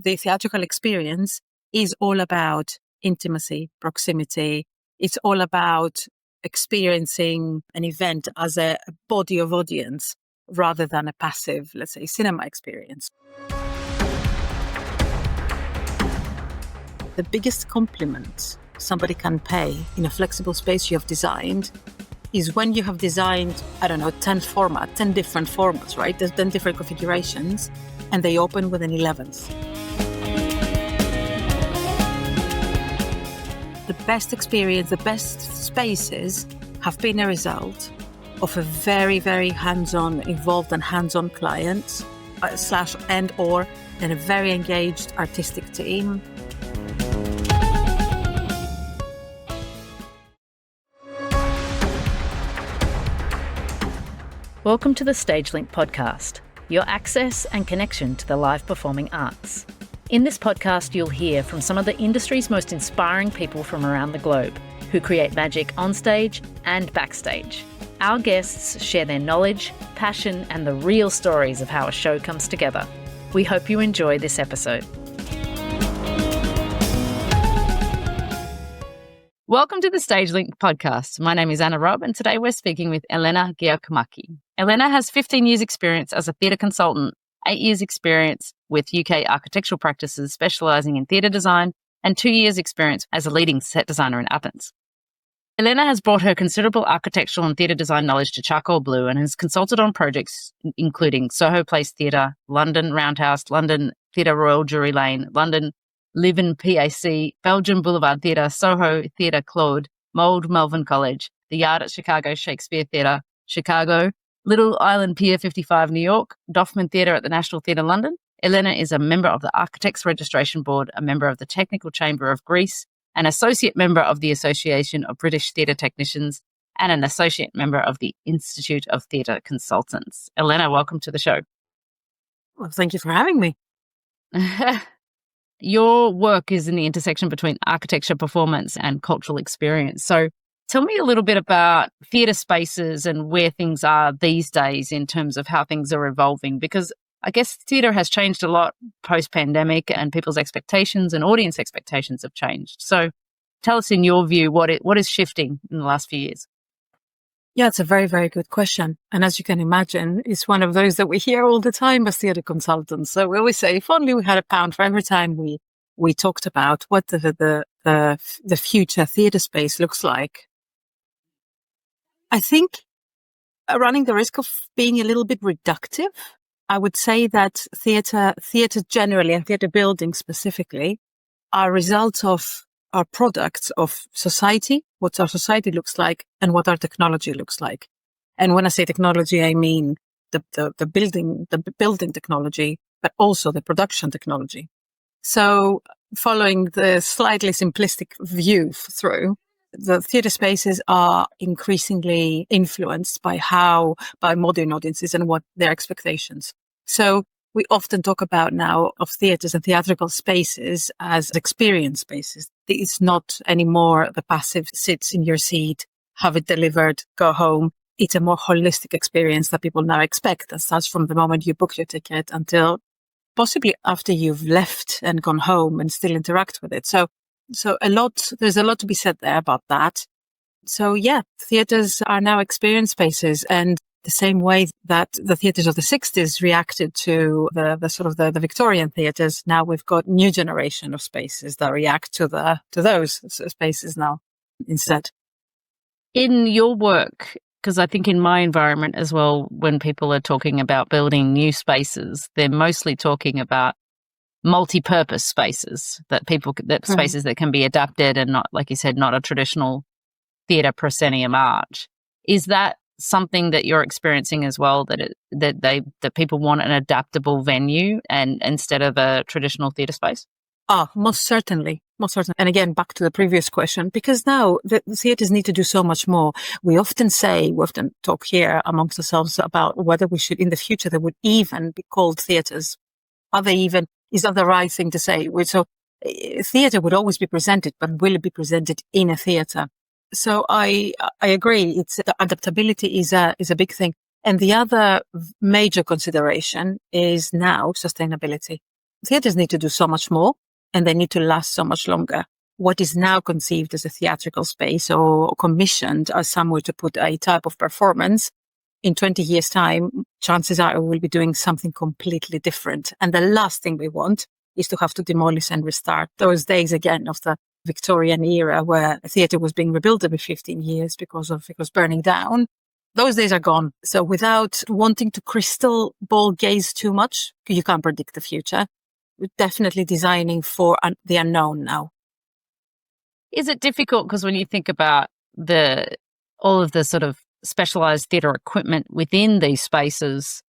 the theatrical experience is all about intimacy, proximity. It's all about experiencing an event as a body of audience rather than a passive, let's say, cinema experience. The biggest compliment somebody can pay in a flexible space you have designed is when you have designed, 10 different formats, right? There's 10 different configurations, and they open with an 11th. The best experience, the best spaces have been a result of a very, very hands-on, involved and hands-on client and a very engaged artistic team. Welcome to the StageLink podcast, your access and connection to the live performing arts. In this podcast, you'll hear from some of the industry's most inspiring people from around the globe who create magic on stage and backstage. Our guests share their knowledge, passion, and the real stories of how a show comes together. We hope you enjoy this episode. Welcome to the StageLink podcast. My name is Anna Robb, and today we're speaking with Elena Giakoumaki. Elena has 15 years experience as a theatre consultant, 8 years experience with UK architectural practices specialising in theatre design, and 2 years experience as a leading set designer in Athens. Elena has brought her considerable architectural and theatre design knowledge to Charcoalblue and has consulted on projects including Sohoplace Theatre, London Roundhouse, London Theatre Royal Drury Lane, London Leuven PAC, Belgium Boulevard Theatre, Soho Theatr Clwyd, Malvern College, the Yard at Chicago Shakespeare Theatre, Chicago, Little Island Pier 55, New York, Dorfman Theatre at the National Theatre London. Elena is a member of the Architects Registration Board, a member of the Technical Chamber of Greece, an associate member of the Association of British Theatre Technicians, and an associate member of the Institute of Theatre Consultants. Elena, welcome to the show. Well, thank you for having me. Your work is in the intersection between architecture, performance, and cultural experience. So tell me a little bit about theatre spaces and where things are these days in terms of how things are evolving, because I guess theatre has changed a lot post-pandemic and people's expectations and audience expectations have changed. So tell us, in your view, what is shifting in the last few years? Yeah, it's a very, very good question. And as you can imagine, it's one of those that we hear all the time as theatre consultants. So we always say, if only we had a pound for every time we talked about what the future theatre space looks like. I think running the risk of being a little bit reductive, I would say that theatre generally and theatre building specifically are results of our products of society, what our society looks like, and what our technology looks like. And when I say technology, I mean the building technology, but also the production technology. So following the slightly simplistic view through, the theatre spaces are increasingly influenced by modern audiences and what their expectations. So we often talk about now of theatres and theatrical spaces as experience spaces. It's not anymore the passive sits in your seat, have it delivered, go home. It's a more holistic experience that people now expect. That starts from the moment you book your ticket until possibly after you've left and gone home and still interact with it. So there's a lot to be said there about that. So yeah, theatres are now experience spaces, and the same way that the theatres of the 60s reacted to the Victorian theatres, now we've got new generation of spaces that react to those spaces now instead. In your work, because I think in my environment as well, when people are talking about building new spaces, they're mostly talking about multi-purpose spaces, spaces that can be adapted and not, like you said, not a traditional theatre proscenium arch. Is that something that you're experiencing as well, that people want an adaptable venue and instead of a traditional theatre space? Most certainly. And again, back to the previous question, because now the theatres need to do so much more. We often talk here amongst ourselves about whether we should, in the future, they would even be called theatres. Is that the right thing to say? So theatre would always be presented, but will it be presented in a theatre? So I agree. The adaptability is a big thing. And the other major consideration is now sustainability. theatres need to do so much more and they need to last so much longer. What is now conceived as a theatrical space or commissioned as somewhere to put a type of performance, in 20 years' time, chances are we'll be doing something completely different. And the last thing we want is to have to demolish and restart those days again of the Victorian era where a theatre was being rebuilt every 15 years because it was burning down. Those days are gone. So without wanting to crystal ball gaze too much, you can't predict the future. We're definitely designing for the unknown now. Is it difficult because when you think about all of the sort of specialised theatre equipment within these spaces,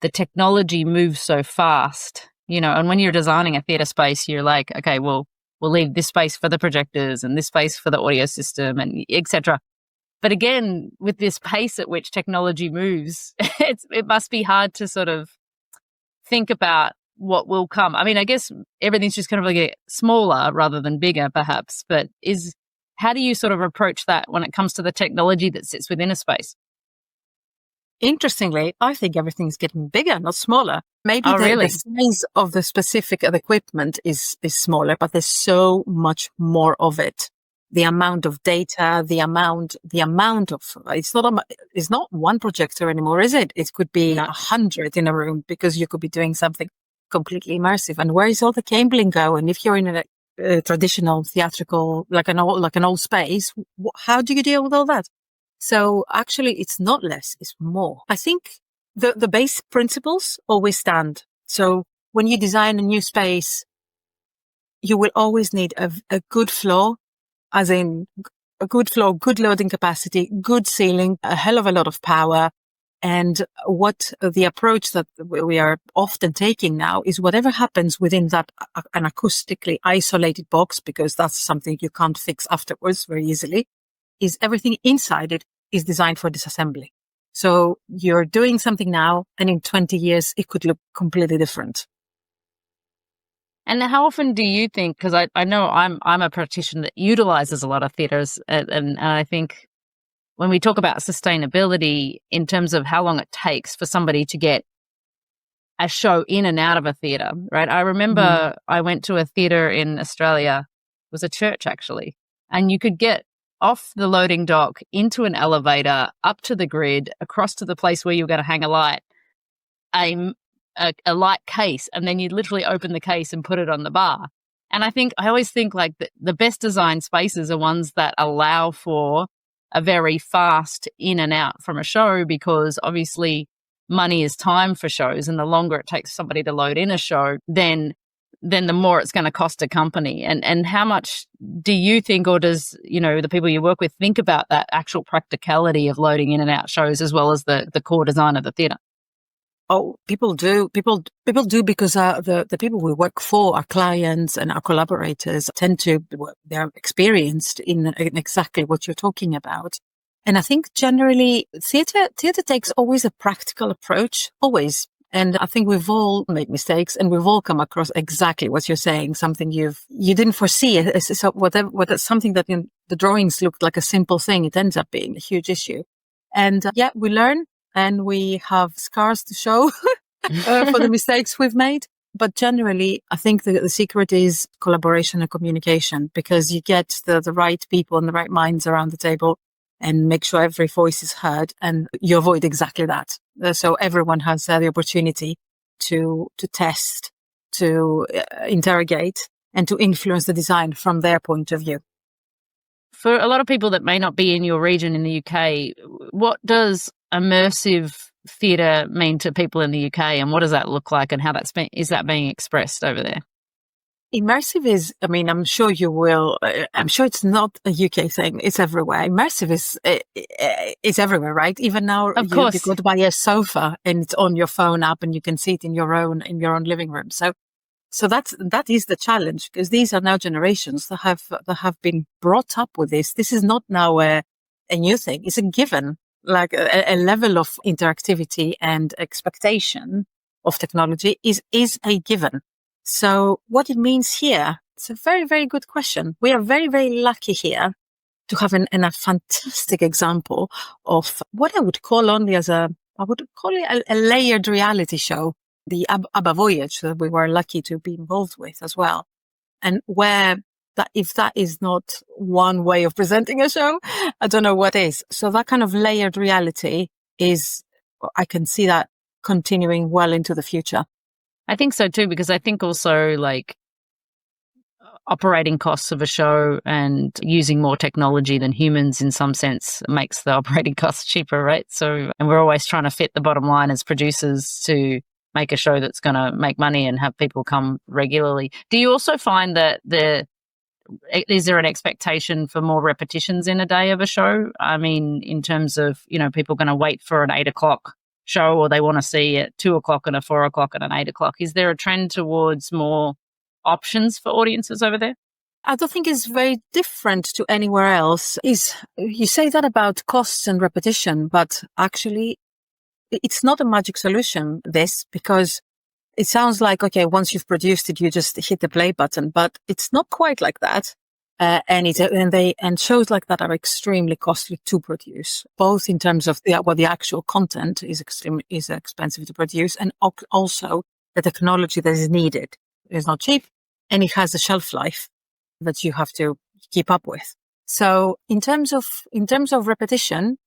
the technology moves so fast, and when you're designing a theatre space, you're like, okay, well, we'll leave this space for the projectors and this space for the audio system and etc. But again, with this pace at which technology moves, it must be hard to sort of think about what will come. I mean, I guess everything's just kind of like smaller rather than bigger, perhaps. But how do you sort of approach that when it comes to the technology that sits within a space? Interestingly, I think everything's getting bigger, not smaller. Maybe really? The size of the specific equipment is smaller, but there's so much more of it. The amount of data, the amount of, it's not one projector anymore, is it? It could be 100 in a room because you could be doing something completely immersive. And where is all the cabling going? If you're in a traditional theatrical, like an old space, how do you deal with all that? So actually it's not less, it's more. I think the base principles always stand. So when you design a new space, you will always need a good floor, as in a good floor, good loading capacity, good ceiling, a hell of a lot of power. And what the approach that we are often taking now is whatever happens within that an acoustically isolated box, because that's something you can't fix afterwards very easily, is everything inside it is designed for disassembly. So you're doing something now and in 20 years, it could look completely different. And how often do you think, because I know I'm a practitioner that utilizes a lot of theatres and I think when we talk about sustainability in terms of how long it takes for somebody to get a show in and out of a theatre, right? I remember I went to a theatre in Australia, it was a church actually, and you could get off the loading dock into an elevator, up to the grid, across to the place where you were going to hang a light, a light case, and then you'd literally open the case and put it on the bar. And I always think like the best designed spaces are ones that allow for a very fast in and out from a show, because obviously money is time for shows, and the longer it takes somebody to load in a show, then the more it's going to cost a company. And how much do you think, or does the people you work with think about that actual practicality of loading in and out shows as well as the core design of the theatre? Oh, people do. People do, because the people we work for, our clients and our collaborators, they're experienced in exactly what you're talking about. And I think generally theatre takes always a practical approach, always. And I think we've all made mistakes and we've all come across exactly what you're saying, something you didn't foresee. So whatever something that in the drawings looked like a simple thing, it ends up being a huge issue. And we learn. And we have scars to show for the mistakes we've made. But generally, I think the secret is collaboration and communication, because you get the right people and the right minds around the table and make sure every voice is heard, and you avoid exactly that. So everyone has the opportunity to test, to interrogate, and to influence the design from their point of view. For a lot of people that may not be in your region in the UK, what does immersive theatre mean to people in the UK, and what does that look like, and how is that being expressed over there? Immersive is, I'm sure you will, I'm sure it's not a UK thing. It's everywhere. Immersive is everywhere, right? Even now, of course, you go to buy a sofa and it's on your phone app and you can see it in your own living room. So that is the challenge, because these are now generations that have been brought up with this. This is not now a new thing. It's a given, like a level of interactivity and expectation of technology is a given. So what it means here, it's a very, very good question. We are very, very lucky here to have a fantastic example of what I would call a layered reality show. the ABBA Voyage that we were lucky to be involved with as well. And where that, if that is not one way of presenting a show, I don't know what is. So that kind of layered reality is, I can see that continuing well into the future. I think so too, because I think also like operating costs of a show and using more technology than humans in some sense makes the operating costs cheaper, right? So, and we're always trying to fit the bottom line as producers to make a show that's going to make money and have people come regularly. Do you also find that is there an expectation for more repetitions in a day of a show? I mean, in terms of, people going to wait for an 8 o'clock show, or they want to see at 2 o'clock and a 4 o'clock and an 8 o'clock. Is there a trend towards more options for audiences over there? I don't think it's very different to anywhere else. You say that about costs and repetition, but actually it's not a magic solution, because it sounds like, okay, once you've produced it, you just hit the play button, but it's not quite like that. And shows like that are extremely costly to produce, both in terms of the actual content is expensive to produce, and also the technology that is needed is not cheap, and it has a shelf life that you have to keep up with. So in terms of repetition,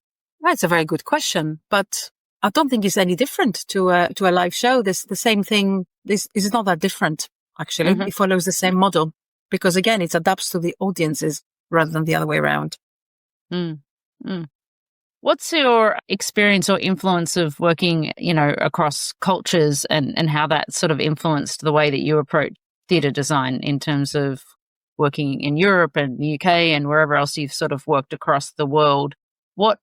that's a very good question, but I don't think it's any different to a live show. This the same thing. This is not that different, actually. Mm-hmm. It follows the same model because, again, it adapts to the audiences rather than the other way around. What's your experience or influence of working, across cultures and how that sort of influenced the way that you approach theatre design in terms of working in Europe and the UK and wherever else you've sort of worked across the world? What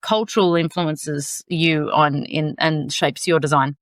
cultural influences you on and shapes your design?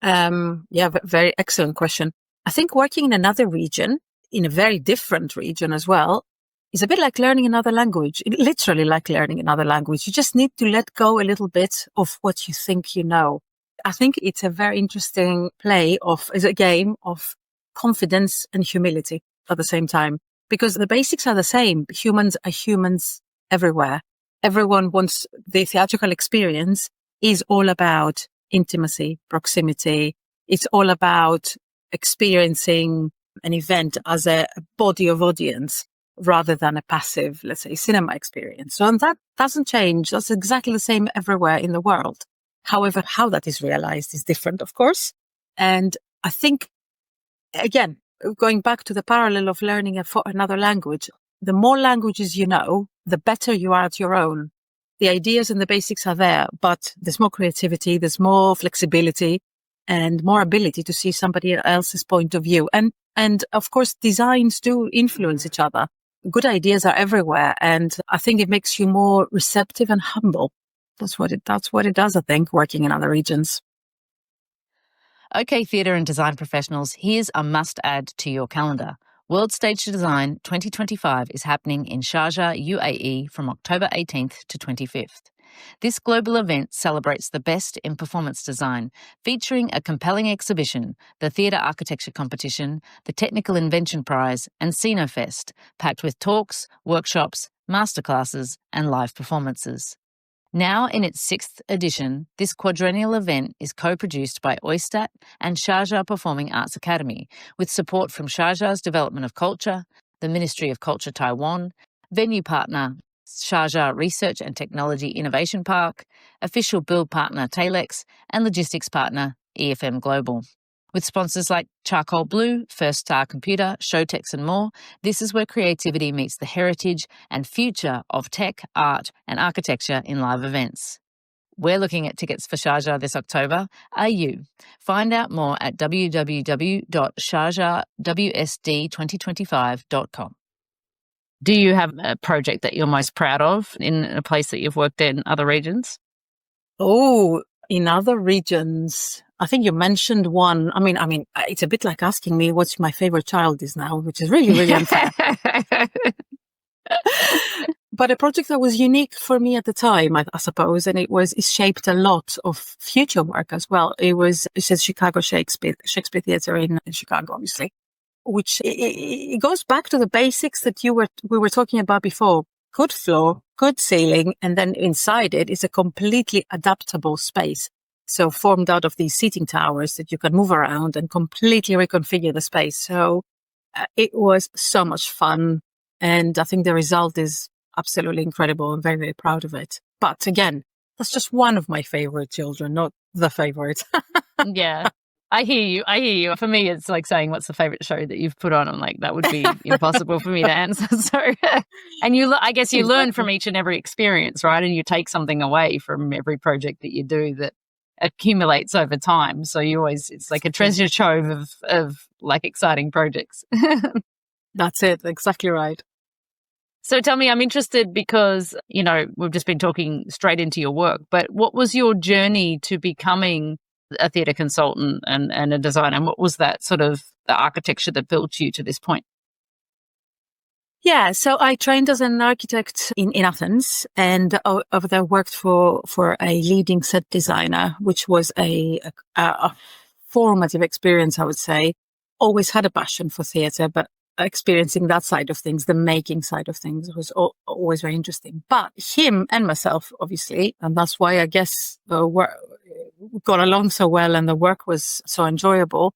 Very excellent question. I think working in another region, in a very different region as well, is a bit like learning another language. Literally like learning another language. You just need to let go a little bit of what you think you know. I think it's a very interesting is a game of confidence and humility at the same time, because the basics are the same. Humans are humans everywhere. Everyone wants the theatrical experience is all about intimacy, proximity. It's all about experiencing an event as a body of audience rather than a passive, let's say, cinema experience. So and that doesn't change. That's exactly the same everywhere in the world. However, how that is realized is different, of course. And I think, again, going back to the parallel of learning another language, the more languages you know, the better you are at your own. The ideas and the basics are there, but there's more creativity, there's more flexibility, and more ability to see somebody else's point of view. And of course, designs do influence each other. Good ideas are everywhere, and I think it makes you more receptive and humble. That's what it does, I think, working in other regions. Okay, theatre and design professionals, here's a must-add to your calendar. World Stage Design 2025 is happening in Sharjah, UAE from October 18th to 25th. This global event celebrates the best in performance design, featuring a compelling exhibition, the Theatre Architecture Competition, the Technical Invention Prize, and Cinefest, packed with talks, workshops, masterclasses, and live performances. Now in its 6th edition, this quadrennial event is co-produced by Oistat and Sharjah Performing Arts Academy, with support from Sharjah's Development of Culture, the Ministry of Culture Taiwan, venue partner Sharjah Research and Technology Innovation Park, official build partner Talex, and logistics partner EFM Global. With sponsors like Charcoalblue, First Star Computer, Showtex and more, this is where creativity meets the heritage and future of tech, art and architecture in live events. We're looking at tickets for Sharjah this October. Are you? Find out more at www.sharjahwsd2025.com. Do you have a project that you're most proud of in a place that you've worked in other regions? Oh, in other regions, I think you mentioned one. I mean, it's a bit like asking me what's my favorite child is now, which is really, really unfair. But a project that was unique for me at the time, I suppose, and it's shaped a lot of future work as well. It's Chicago Shakespeare Theatre in Chicago, obviously, which it goes back to the basics that we were talking about before. Good floor, good ceiling, and then inside it is a completely adaptable space. So formed out of these seating towers that you can move around and completely reconfigure the space. So it was so much fun. And I think the result is absolutely incredible. I'm very, very proud of it. But again, that's just one of my favorite children, not the favorite. Yeah. I hear you. I hear you. For me, it's like saying, what's the favorite show that you've put on? I'm like, that would be impossible for me to answer. So, and I guess you learn from each and every experience, right? And you take something away from every project that you do that accumulates over time. So it's like a treasure trove of like exciting projects. That's it. Exactly right. So tell me, I'm interested because, we've just been talking straight into your work, but what was your journey to becoming a theatre consultant and a designer? And what was that sort of the architecture that built you to this point? Yeah, so I trained as an architect in Athens, and over there worked for a leading set designer, which was a formative experience, I would say. Always had a passion for theatre, but experiencing that side of things, the making side of things, was always very interesting. But him and myself, obviously, and that's why I guess we got along so well and the work was so enjoyable,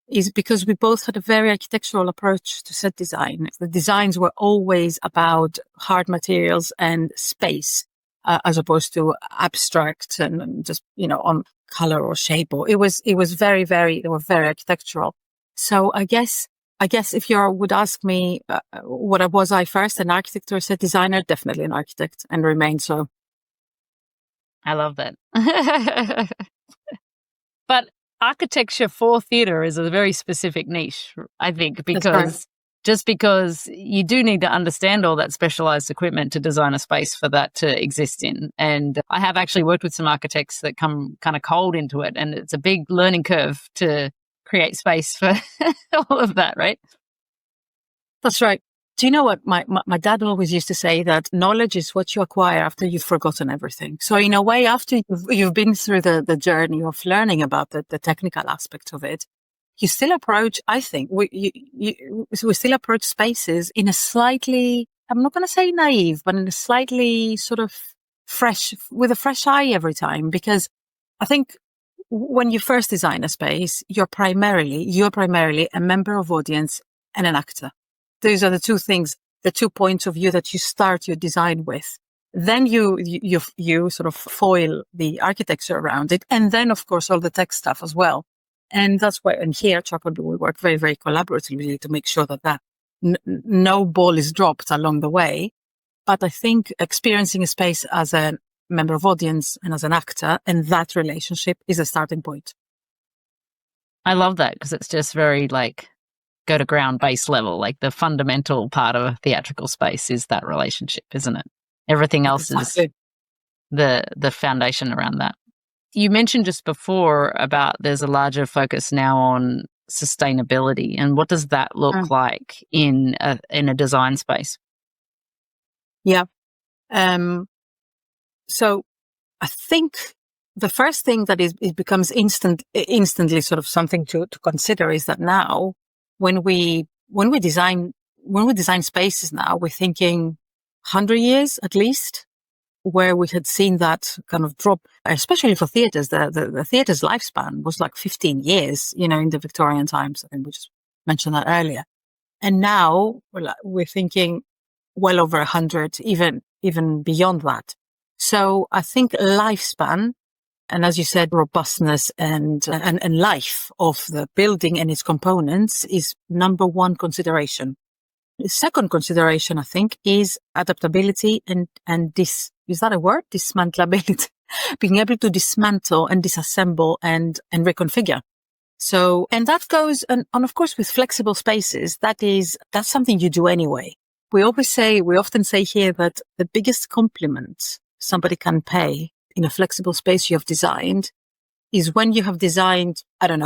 is because we both had a very architectural approach to set design. The designs were always about hard materials and space, as opposed to abstract and just, on color or shape. Or it was very, very, they were very architectural. So I guess if you would ask me, what was I first, an architect or a set designer? Definitely an architect, and remain so. I love that. But architecture for theatre is a very specific niche, I think, because you do need to understand all that specialised equipment to design a space for that to exist in. And I have actually worked with some architects that come kind of cold into it, and it's a big learning curve to create space for all of that, right? That's right. Do you know what? My dad always used to say that knowledge is what you acquire after you've forgotten everything. So in a way, after you've been through the journey of learning about the technical aspect of it, you still approach, I think, we still approach spaces in a slightly, I'm not going to say naive, but in a slightly sort of with a fresh eye every time. Because I think when you first design a space, you're primarily a member of audience and an actor. Those are the two things, the 2 points of view that you start your design with. Then you sort of foil the architecture around it. And then, of course, all the tech stuff as well. And that's why, and here at Charcoalblue, we work very, very collaboratively to make sure that no ball is dropped along the way. But I think experiencing a space as a member of audience and as an actor, and that relationship is a starting point. I love that because it's just very like go to ground base level. Like the fundamental part of a theatrical space is that relationship, isn't it? Everything else is the foundation around that. You mentioned just before about there's a larger focus now on sustainability, and what does that look like in a design space? Yeah. So I think the first thing that it becomes instantly sort of something to consider is that now when we design spaces now, we're thinking 100 years at least, where we had seen that kind of drop, especially for theatres. The theatre's lifespan was like 15 years, in the Victorian times. I think we just mentioned that earlier. And now we're thinking well over 100, even beyond that. So I think lifespan, and as you said, robustness and life of the building and its components is number one consideration. The second consideration, I think, is adaptability and is that a word? Dismantleability. Being able to dismantle and disassemble and reconfigure. So, and that goes, and of course with flexible spaces, that's something you do anyway. We often say here that the biggest compliment somebody can pay in a flexible space you have designed is when you have designed, 10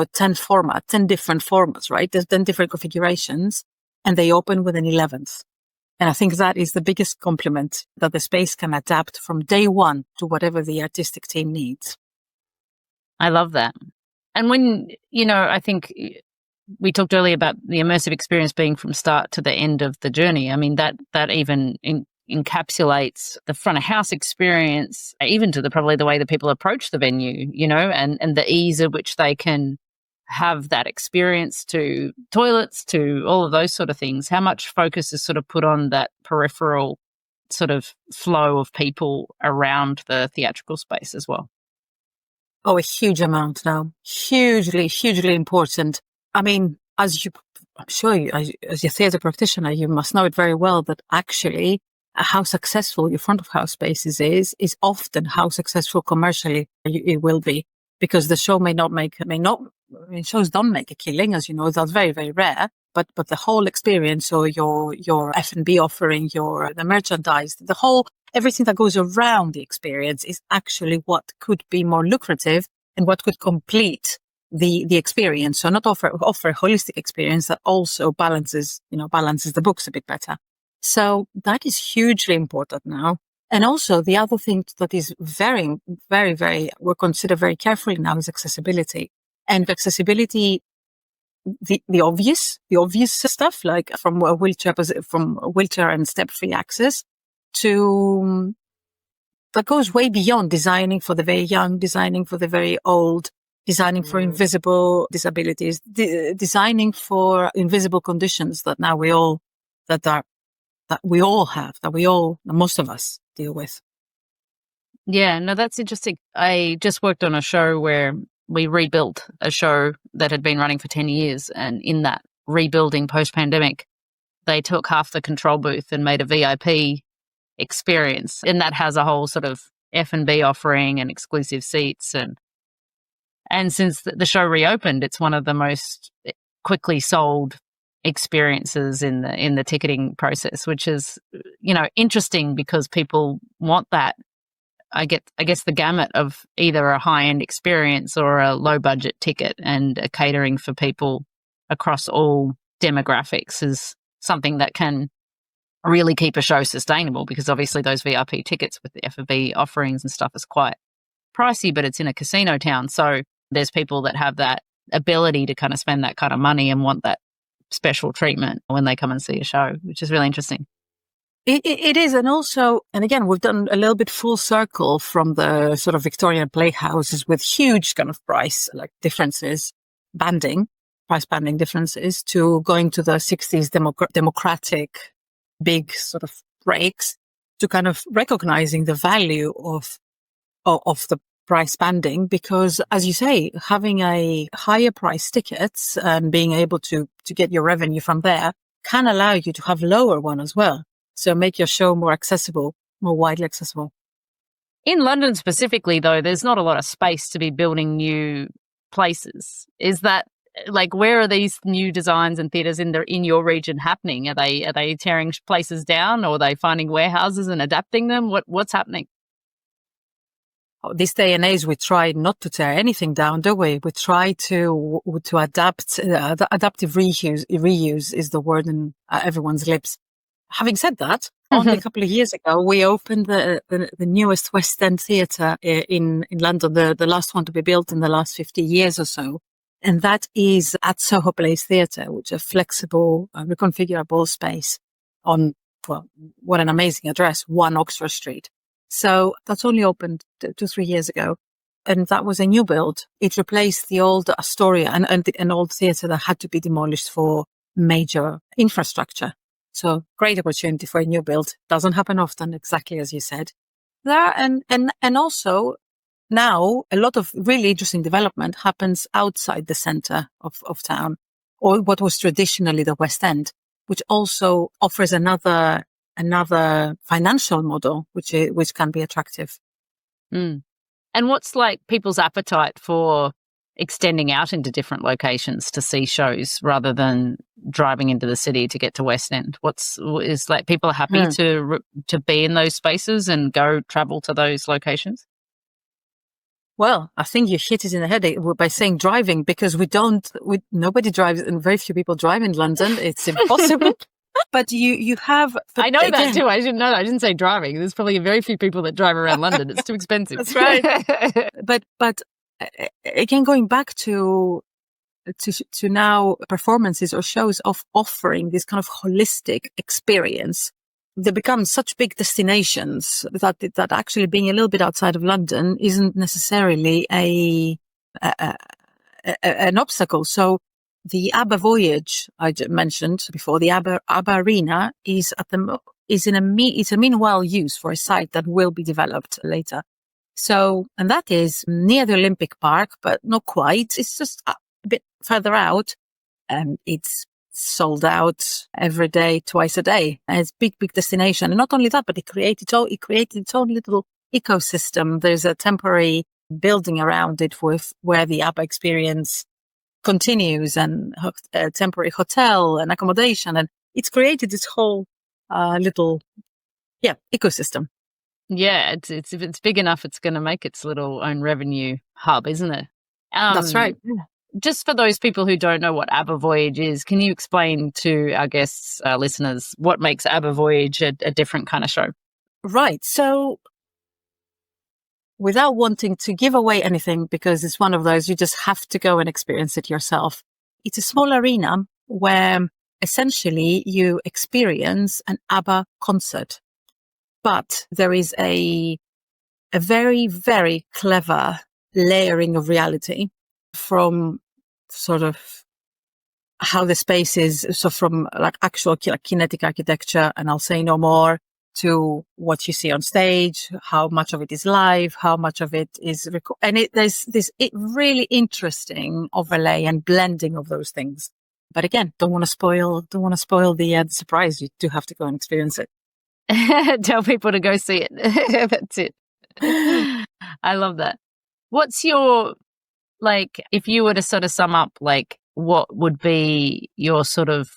different formats, right? There's 10 different configurations and they open with an 11th. And I think that is the biggest compliment, that the space can adapt from day one to whatever the artistic team needs. I love that. And when, I think we talked earlier about the immersive experience being from start to the end of the journey. I mean, that even encapsulates the front of house experience, even to probably the way that people approach the venue, and the ease at which they can have that experience, to toilets, to all of those sort of things. How much focus is sort of put on that peripheral sort of flow of people around the theatrical space as well? Oh, a huge amount now. Hugely, hugely important. I mean, I'm sure as a theatre practitioner, you must know it very well that actually how successful your front of house spaces is often how successful commercially it will be, because the show shows don't make a killing, as you know, that's very, very rare. But the whole experience, or your F&B offering, the merchandise, everything that goes around the experience is actually what could be more lucrative and what could complete the experience. So not offer a holistic experience that also balances the books a bit better. So that is hugely important now. And also the other thing that is very, very, very, we consider very carefully now is accessibility. And accessibility, the obvious stuff, like from wheelchair and step-free access, to that goes way beyond designing for the very young, designing for the very old, designing for invisible disabilities, designing for invisible conditions that now most of us deal with. Yeah, no, that's interesting. I just worked on a show where we rebuilt a show that had been running for 10 years. And in that rebuilding post-pandemic, they took half the control booth and made a VIP experience. And that has a whole sort of F&B offering and exclusive seats. And since the show reopened, it's one of the most quickly sold experiences in the ticketing process, which is, interesting because people want that. I guess the gamut of either a high-end experience or a low-budget ticket, and a catering for people across all demographics is something that can really keep a show sustainable, because obviously those VIP tickets with the F&B offerings and stuff is quite pricey, but it's in a casino town. So there's people that have that ability to kind of spend that kind of money and want that special treatment when they come and see a show, which is really interesting. It is. And also, and again, we've done a little bit full circle from the sort of Victorian playhouses with huge kind of price differences, price banding differences, to going to the 60s democratic big sort of breaks, to kind of recognizing the value of the price banding, because as you say, having a higher price tickets and being able to get your revenue from there can allow you to have lower one as well. So make your show more accessible, more widely accessible. In London specifically, though, there's not a lot of space to be building new places. Is that where are these new designs and theatres in your region happening? Are they tearing places down, or are they finding warehouses and adapting them? What's happening? This day and age, we try not to tear anything down, do we? We try to adapt. The adaptive reuse is the word in everyone's lips. Having said that, only a couple of years ago, we opened the newest West End theatre in London, the last one to be built in the last 50 years or so. And that is at Sohoplace Theatre, which is a flexible, reconfigurable space on, what an amazing address, 1 Oxford Street. So that's only opened 2-3 years ago. And that was a new build. It replaced the old Astoria and an old theatre that had to be demolished for major infrastructure. So great opportunity for a new build. Doesn't happen often, exactly as you said. There and also now a lot of really interesting development happens outside the centre of town, or what was traditionally the West End, which also offers another financial model which can be attractive. And what's people's appetite for extending out into different locations to see shows rather than driving into the city to get to West End? People are happy to be in those spaces and travel to those locations? Well, I think you hit it in the head by saying driving, because nobody drives, and very few people drive in London. It's impossible. But you have... I know that too. I didn't know that. I didn't say driving. There's probably very few people that drive around London. It's too expensive. That's right. But again, going back to now performances or shows of offering this kind of holistic experience they become such big destinations that actually being a little bit outside of London isn't necessarily an obstacle. So the ABBA voyage I mentioned before, the ABBA Arena is it's a meanwhile use for a site that will be developed later. So, and that is near the Olympic Park, but not quite. It's just a bit further out, and it's sold out every day, twice a day. And it's big destination. And not only that, but it created its own little ecosystem. There's a temporary building around it where the ABBA experience continues, and a temporary hotel and accommodation. And it's created this whole little ecosystem. Yeah, it's if it's big enough, it's going to make its little own revenue hub, isn't it? That's right. Just for those people who don't know what ABBA Voyage is, can you explain to our guests, listeners, what makes ABBA Voyage a different kind of show? Right. So without wanting to give away anything, because it's one of those, you just have to go and experience it yourself. It's a small arena where essentially you experience an ABBA concert. But there is a very, very clever layering of reality from sort of how the space is. So from like actual kinetic architecture, and I'll say no more, to what you see on stage, how much of it is live, how much of it is and there's this really interesting overlay and blending of those things. But again, don't want to spoil the surprise. You do have to go and experience it. Tell people to go see it. That's it. I love that. What's your, if you were to sort of sum up, what would be your sort of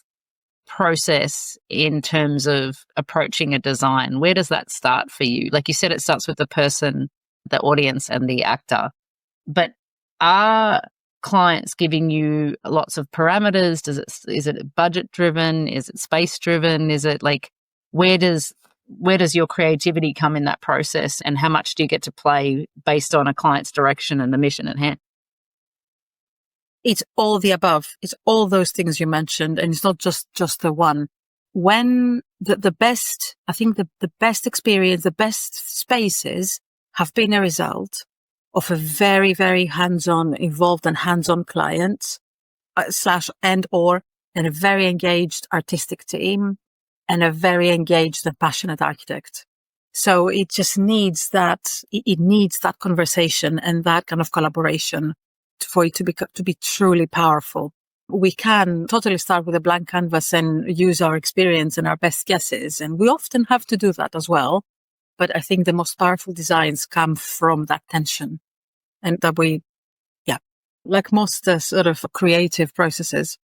process in terms of approaching a design? Where does that start for you? Like you said, it starts with the person, the audience, and the actor. But are clients giving you lots of parameters? Is it budget driven? Is it space driven? Is it where does your creativity come in that process, and how much do you get to play based on a client's direction and the mission at hand? It's all the above. It's all those things you mentioned, and it's not just the one. When the best, I think the best experience, the best spaces have been a result of a very, very hands-on, involved and hands-on client and a very engaged artistic team and a very engaged and passionate architect. So it just needs that, it needs that conversation and that kind of collaboration for it to be truly powerful. We can totally start with a blank canvas and use our experience and our best guesses. And we often have to do that as well. But I think the most powerful designs come from that tension, and that like most sort of creative processes.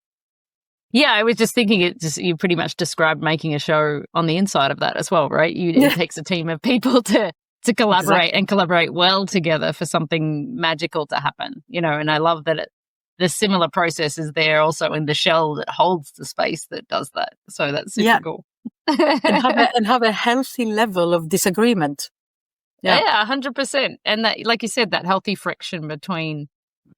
Yeah, I was just thinking you pretty much described making a show on the inside of that as well, right? It takes a team of people to collaborate and collaborate well together for something magical to happen, and I love that the similar process is there also in the shell that holds the space that does that. So that's super cool. and have a healthy level of disagreement. Yeah, 100%. And that, like you said, that healthy friction between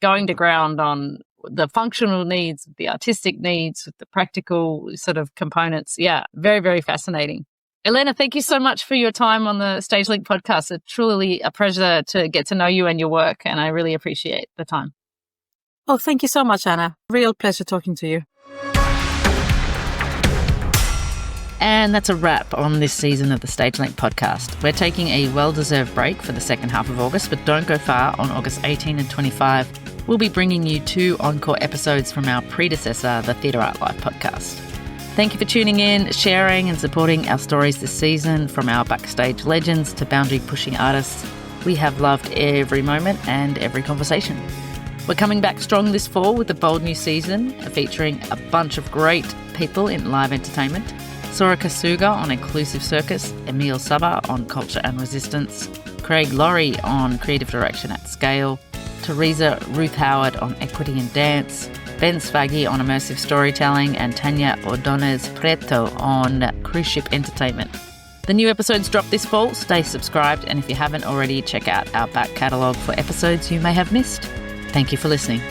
going to ground on the functional needs, the artistic needs, the practical sort of components. Yeah, very, very fascinating. Elena, thank you so much for your time on the StageLink podcast. It's truly a pleasure to get to know you and your work, and I really appreciate the time. Oh, thank you so much, Anna. Real pleasure talking to you. And that's a wrap on this season of the StageLink podcast. We're taking a well-deserved break for the second half of August, but don't go far. On August 18 and 25, we'll be bringing you 2 encore episodes from our predecessor, the Theatre Art Life podcast. Thank you for tuning in, sharing and supporting our stories this season, from our backstage legends to boundary-pushing artists. We have loved every moment and every conversation. We're coming back strong this fall with a bold new season featuring a bunch of great people in live entertainment. Sora Kasuga on Inclusive Circus, Emil Saba on Culture and Resistance, Craig Laurie on Creative Direction at Scale, Teresa Ruth Howard on Equity and Dance, Ben Svaggi on Immersive Storytelling, and Tanya Ordonez Preto on Cruise Ship Entertainment. The new episodes drop this fall. Stay subscribed, and if you haven't already, check out our back catalogue for episodes you may have missed. Thank you for listening.